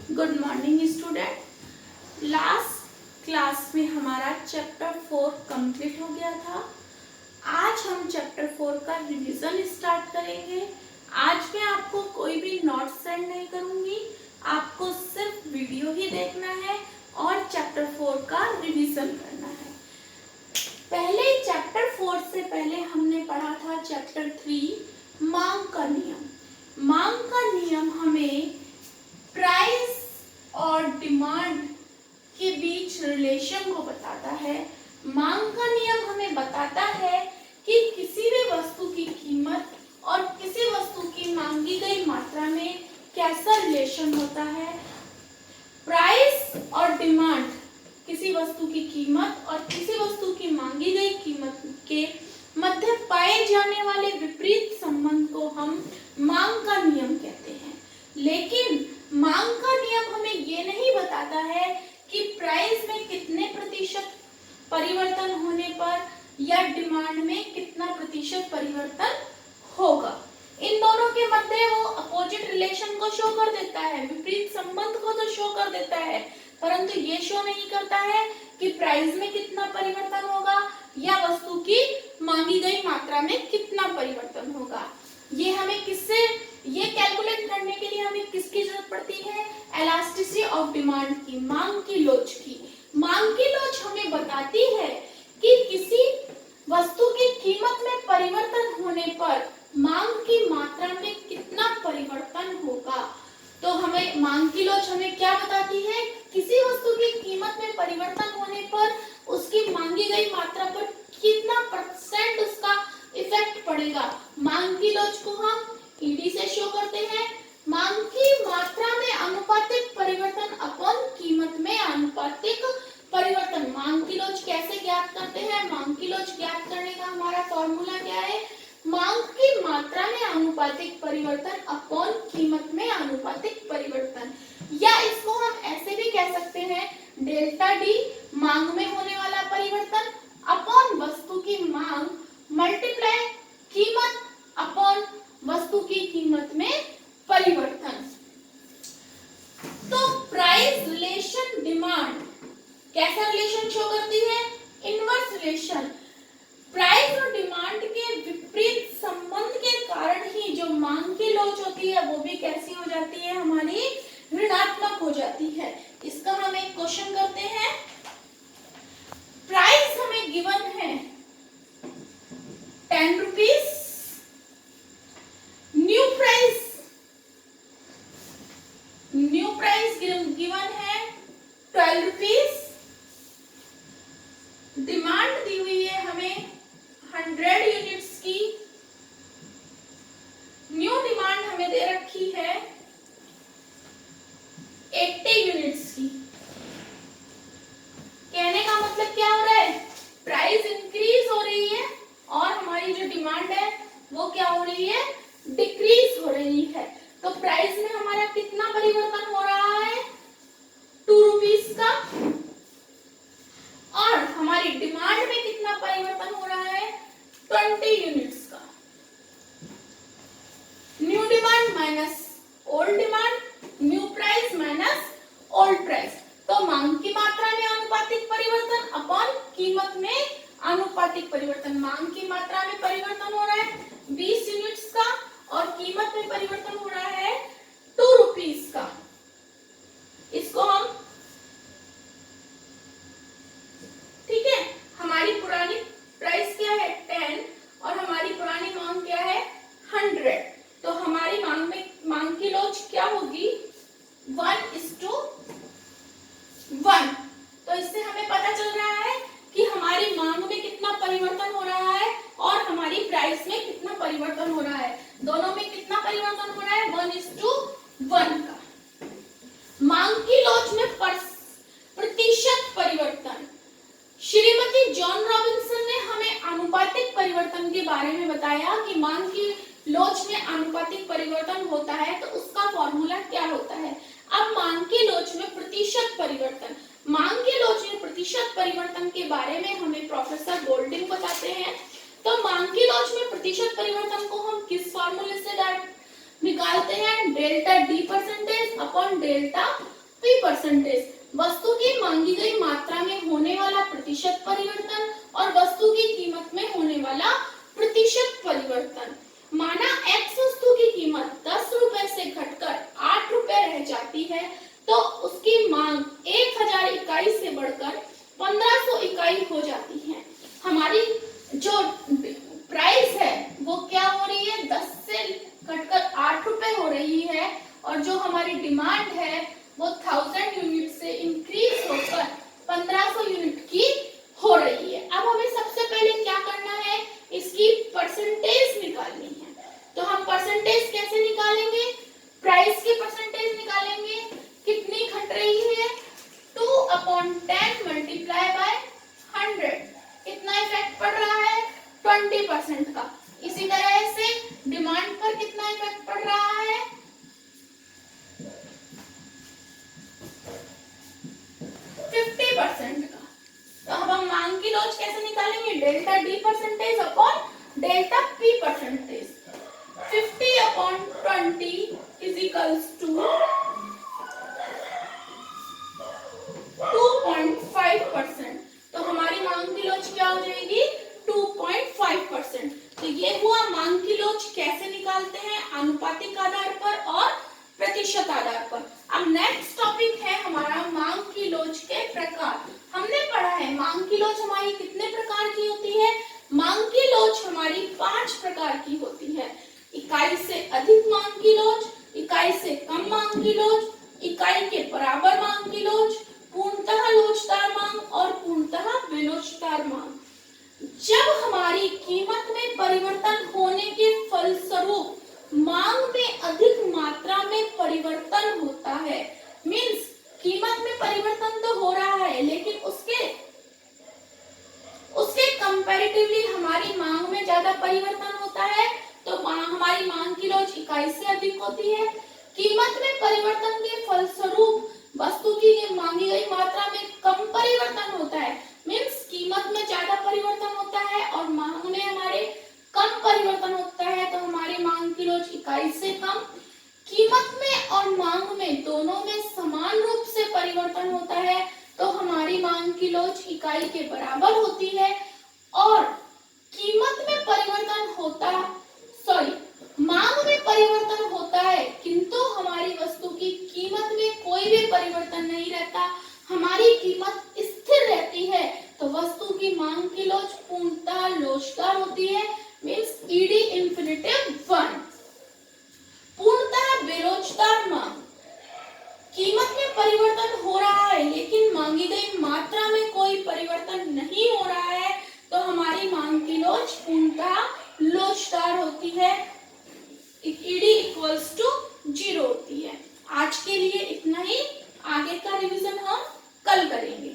Good morning student. Last class में हमारा chapter 4 complete हो गया था। आज हम चैप्टर 4 का रिवीजन स्टार्ट करेंगे। आज मैं आपको कोई भी नोट सेंड नहीं करूंगी, आपको सिर्फ वीडियो ही देखना है और चैप्टर 4 का रिवीजन करना है। पहले चैप्टर 4 से पहले हमने पढ़ा था चैप्टर 3 मांग का नियम। मांग का नियम हमें प्राइस और डिमांड के बीच रिलेशन को बताता है। मांग का नियम हमें बताता है कि किसी भी वस्तु की कीमत और किसी वस्तु की मांगी गई मात्रा में कैसा रिलेशन होता है। प्राइस और डिमांड किसी वस्तु की कीमत और किसी वस्तु की मांगी गई कीमत के मध्य पाए जाने वाले विपरीत संबंध को हम मांग का नियम कहते हैं। लेकिन मांग का नियम हमें ये नहीं बताता है कि प्राइस में कितने प्रतिशत परिवर्तन होने पर या डिमांड में कितना प्रतिशत परिवर्तन होगा। इन दोनों के मध्य वो अपोजिट रिलेशन को शो कर देता है, विपरीत संबंध को तो शो कर देता है, परंतु ये शो नहीं करता है कि प्राइस में कितना परिवर्तन होगा या वस्तु की मांगी गई मात्रा में कितना परिवर्तन होगा। ये हमें किससे ये कैलकुलेट करने के लिए हमें किसकी जरूरत पड़ती है? इलास्टिसिटी ऑफ डिमांड की, मांग की लोच की। मांग की लोच हमें बताती है कि किसी वस्तु की कीमत में परिवर्तन होने पर मांग की मात्रा में कितना परिवर्तन होगा। तो हमें मांग की लोच हमें क्या बताती है? किसी वस्तु की कीमत में परिवर्तन होने पर उसकी मांगी गई मात्रा पर कितना परसेंट उसका इफेक्ट पड़ेगा। मांग की लोच को हम ईडी से शो करते हैं। मांग की मात्रा में आनुपातिक परिवर्तन अपॉन कीमत में आनुपातिक परिवर्तन। मांग की लोच कैसे ज्ञात करते हैं? मांग की लोच ज्ञात करने का हमारा फॉर्मूला क्या है? मांग की मात्रा में आनुपातिक परिवर्तन अपॉन कीमत में आनुपातिक परिवर्तन। या इसको हम ऐसे भी कह सकते हैं, डेल्टा डी मांग में होने वाला परिवर्तन अपॉन वस्तु की मांग मल्टीप्लाई कीमत अपॉन वस्तु की कीमत में परिवर्तन। तो प्राइस रिलेशन डिमांड कैसा रिलेशन शो करती है? Inverse relation. प्राइस और डिमांड के विपरीत संबंध के कारण ही जो मांग की लोच होती है वो भी कैसी हो जाती है? हमारी ऋणात्मक हो जाती है। इसका हम एक क्वेश्चन करते हैं। प्राइस हमें गिवन है 10 रुपीज, न्यू प्राइस गिवन है 12 रुपीज, डिमांड दी हुई है हमें 100 यूनिट्स की, न्यू डिमांड हमें दे रखी है 80 यूनिट्स की। कहने का मतलब क्या हो रहा है? प्राइस इंक्रीज हो रही है और हमारी जो डिमांड है वो क्या हो रही है? डिक्रीज हो रही है। तो प्राइस में हमारा कितना परिवर्तन हो रहा है? 2 रुपीज का। और हमारी डिमांड में कितना परिवर्तन हो रहा है? 20 यूनिट्स का। New demand minus old demand, new price minus old price. तो मांग की मात्रा में आनुपातिक परिवर्तन अपॉन कीमत में आनुपातिक परिवर्तन। मांग की मात्रा में परिवर्तन हो रहा है 20 यूनिट्स का और कीमत में परिवर्तन हो रहा है 2 रुपीज का। इसको हम ठीक है, हमारी पुरानी प्राइस क्या है? 10 और हमारी पुरानी मांग क्या है? 100। तो हमारी मांग की लोच क्या होगी? 1:1। तो इससे हमें पता चल रहा है कि हमारी मांग में कितना परिवर्तन हो रहा है और हमारी प्राइस में कितना परिवर्तन हो रहा है। दोनों में कितना परिवर्तन हो रहा है? 1:1 का। मांग की लोच में प्रतिशत परिवर्तन। श्रीमती जॉन रॉबिन्सन ने हमें आनुपातिक परिवर्तन के बारे में बताया कि मांग की लोच में आनुपातिक परिवर्तन होता है तो उसका फॉर्मूला क्या होता है। अब मांग की लोच में प्रतिशत परिवर्तन। मांग की लोच में प्रतिशत परिवर्तन के बारे में हमें प्रोफेसर गोल्डिंग बताते हैं। तो मांग की लोच में प्रतिशत परिवर्तन को हम किस फॉर्मूले से निकालते हैं? Delta D percentage upon delta P percentage, वस्तु की मांगी गई मात्रा में होने वाला प्रतिशत परिवर्तन और वस्तु की कीमत में होने वाला प्रतिशत परिवर्तन। माना x वस्तु की कीमत 10 रुपए से घटकर 8 रुपए रह जाती है तो उसकी मांग 1000 इकाई से बढ़कर 1500 इकाई हो जाती है। हमारी जो प्राइस है वो क्या हो रही है, 10 से घटकर 8 रुपए हो रही है और जो हमारी डिमांड है वो 1000 यूनिट से इंक्रीज होकर 1500 यूनिट की हो रही है। अब हमें सबसे पहले क्या करना है, इसकी परसेंटेज निकालनी है। तो हम परसेंटेज कैसे निकालेंगे, प्राइस की परसेंटेज निकालेंगे। कितनी घट रही है, 2/10 मल्टीप्लाई बाय 100। कितना इफेक्ट पड़ रहा है, 20% का। इसी तरह से डिमांड पर कितना इफेक्ट पड़ रहा है, 50% का। तो अब हम मांग की लोच कैसे निकालेंगे, delta D percentage upon delta P percentage. 50/20 is equals to 2.5%। तो हमारी मांग की लोच क्या हो जाएगी, 2.5%। तो ये हुआ मांग की लोच कैसे निकालते हैं, आनुपातिक आधार पर और प्रतिशत आधार पर। अब नेक्स्ट टॉपिक है हमारा मांग की लोच के प्रकार। हमने पढ़ा है मांग की लोच हमारी कितने प्रकार की होती है, मांग की लोच हमारी 5 प्रकार की होती है। इकाई से अधिक मांग की लोच, इकाई से कम मांग की लोच, इकाई के बराबर मांग की लोच, पूर्णतः लोचदार मांग और पूर्णतः बेलोचदार मांग। जब हमारी कीमत में परिवर्तन होने के फलस्वरूप मांग में अधिक मात्रा में परिवर्तन होता है, मींस कीमत में परिवर्तन तो हो रहा है लेकिन उसके कंपैरेटिवली हमारी मांग में ज्यादा परिवर्तन होता है तो हमारी मांग की लोच इकाई से अधिक होती है। कीमत में परिवर्तन के फलस्वरूप वस्तु की मांगी गई मात्रा में कम परिवर्तन होता है, मींस कीमत में ज्यादा परिवर्तन होता है और मांग में हमारे कम परिवर्तन होता है तो हमारी मांग की लोच इकाई से कम। कीमत में और मांग में दोनों में समान रूप से परिवर्तन होता है तो हमारी मांग की लोच इकाई के बराबर होती है। और कीमत में परिवर्तन होता, मांग में परिवर्तन होता है किंतु हमारी वस्तु की कीमत में कोई भी परिवर्तन नहीं रहता, हमारी कीमत स्थिर रहती है तो वस्तु की मांग की लोच पूर्णतः लोचदार होती है, मींस ईडी इंफिनिटिव 1। पूर्णतः बेलोचदार मांग, कीमत में परिवर्तन हो रहा है लेकिन मांगी गई मात्रा में कोई परिवर्तन नहीं हो रहा है तो हमारी मांग की लोच पूर्णतः लोचदार होती है, ईडी इक्वल्स टू 0 होती है। आज के लिए इतना ही, आगे का रिवीजन हम कल करेंगे।